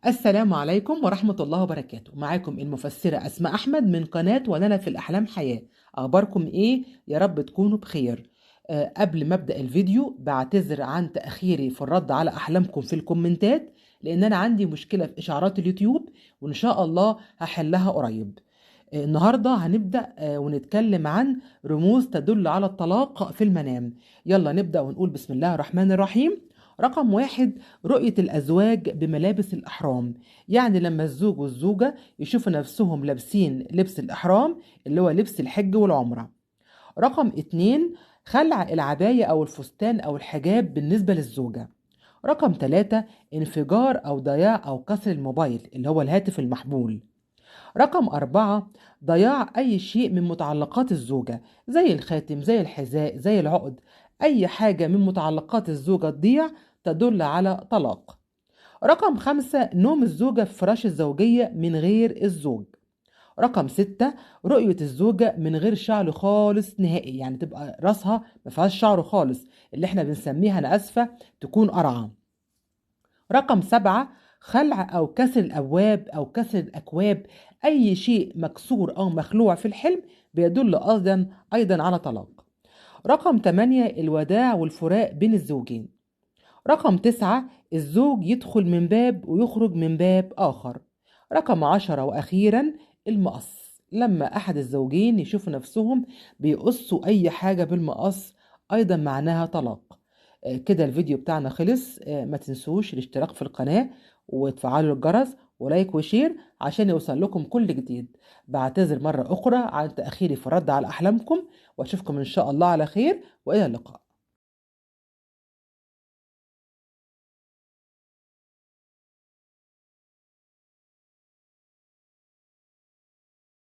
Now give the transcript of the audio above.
السلام عليكم ورحمة الله وبركاته. معاكم المفسرة أسماء أحمد من قناة ولنا في الأحلام حياة. أخباركم إيه؟ يا رب تكونوا بخير. قبل ما أبدأ الفيديو بعتذر عن تأخيري في الرد على أحلامكم في الكومنتات، لأن أنا عندي مشكلة في إشعارات اليوتيوب، وإن شاء الله هحلها قريب. النهاردة هنبدأ ونتكلم عن رموز تدل على الطلاق في المنام. يلا نبدأ ونقول بسم الله الرحمن الرحيم. رقم واحد: رؤية الأزواج بملابس الإحرام، يعني لما الزوج والزوجة يشوفوا نفسهم لابسين لبس الإحرام اللي هو لبس الحج والعمرة. رقم اتنين: خلع العباية أو الفستان أو الحجاب بالنسبة للزوجة. رقم تلاتة: انفجار أو ضياع أو كسر الموبايل اللي هو الهاتف المحمول. رقم أربعة: ضياع أي شيء من متعلقات الزوجة، زي الخاتم، زي الحذاء، زي العقد. أي حاجة من متعلقات الزوجة تضيع تدل على طلاق. رقم خمسة: نوم الزوجة في فراش الزوجية من غير الزوج. رقم ستة: رؤية الزوجة من غير شعر خالص نهائي، يعني تبقى راسها ما فيهاش شعر خالص، اللي احنا بنسميها، أنا آسفة، تكون قرعة. رقم سبعة: خلع أو كسر الأبواب أو كسر الأكواب. أي شيء مكسور أو مخلوع في الحلم بيدل أيضا على طلاق. رقم 8: الوداع والفراق بين الزوجين. رقم 9: الزوج يدخل من باب ويخرج من باب آخر. رقم 10 وأخيرا: المقص، لما أحد الزوجين يشوفوا نفسهم بيقصوا أي حاجة بالمقص، أيضا معناها طلاق. كده الفيديو بتاعنا خلص. ما تنسوش الاشتراك في القناة وتفعلوا الجرس ولايك وشير عشان يوصل لكم كل جديد. بعتذر مرة أخرى عن تأخيري في الرد على أحلامكم، وأشوفكم إن شاء الله على خير، وإلى اللقاء.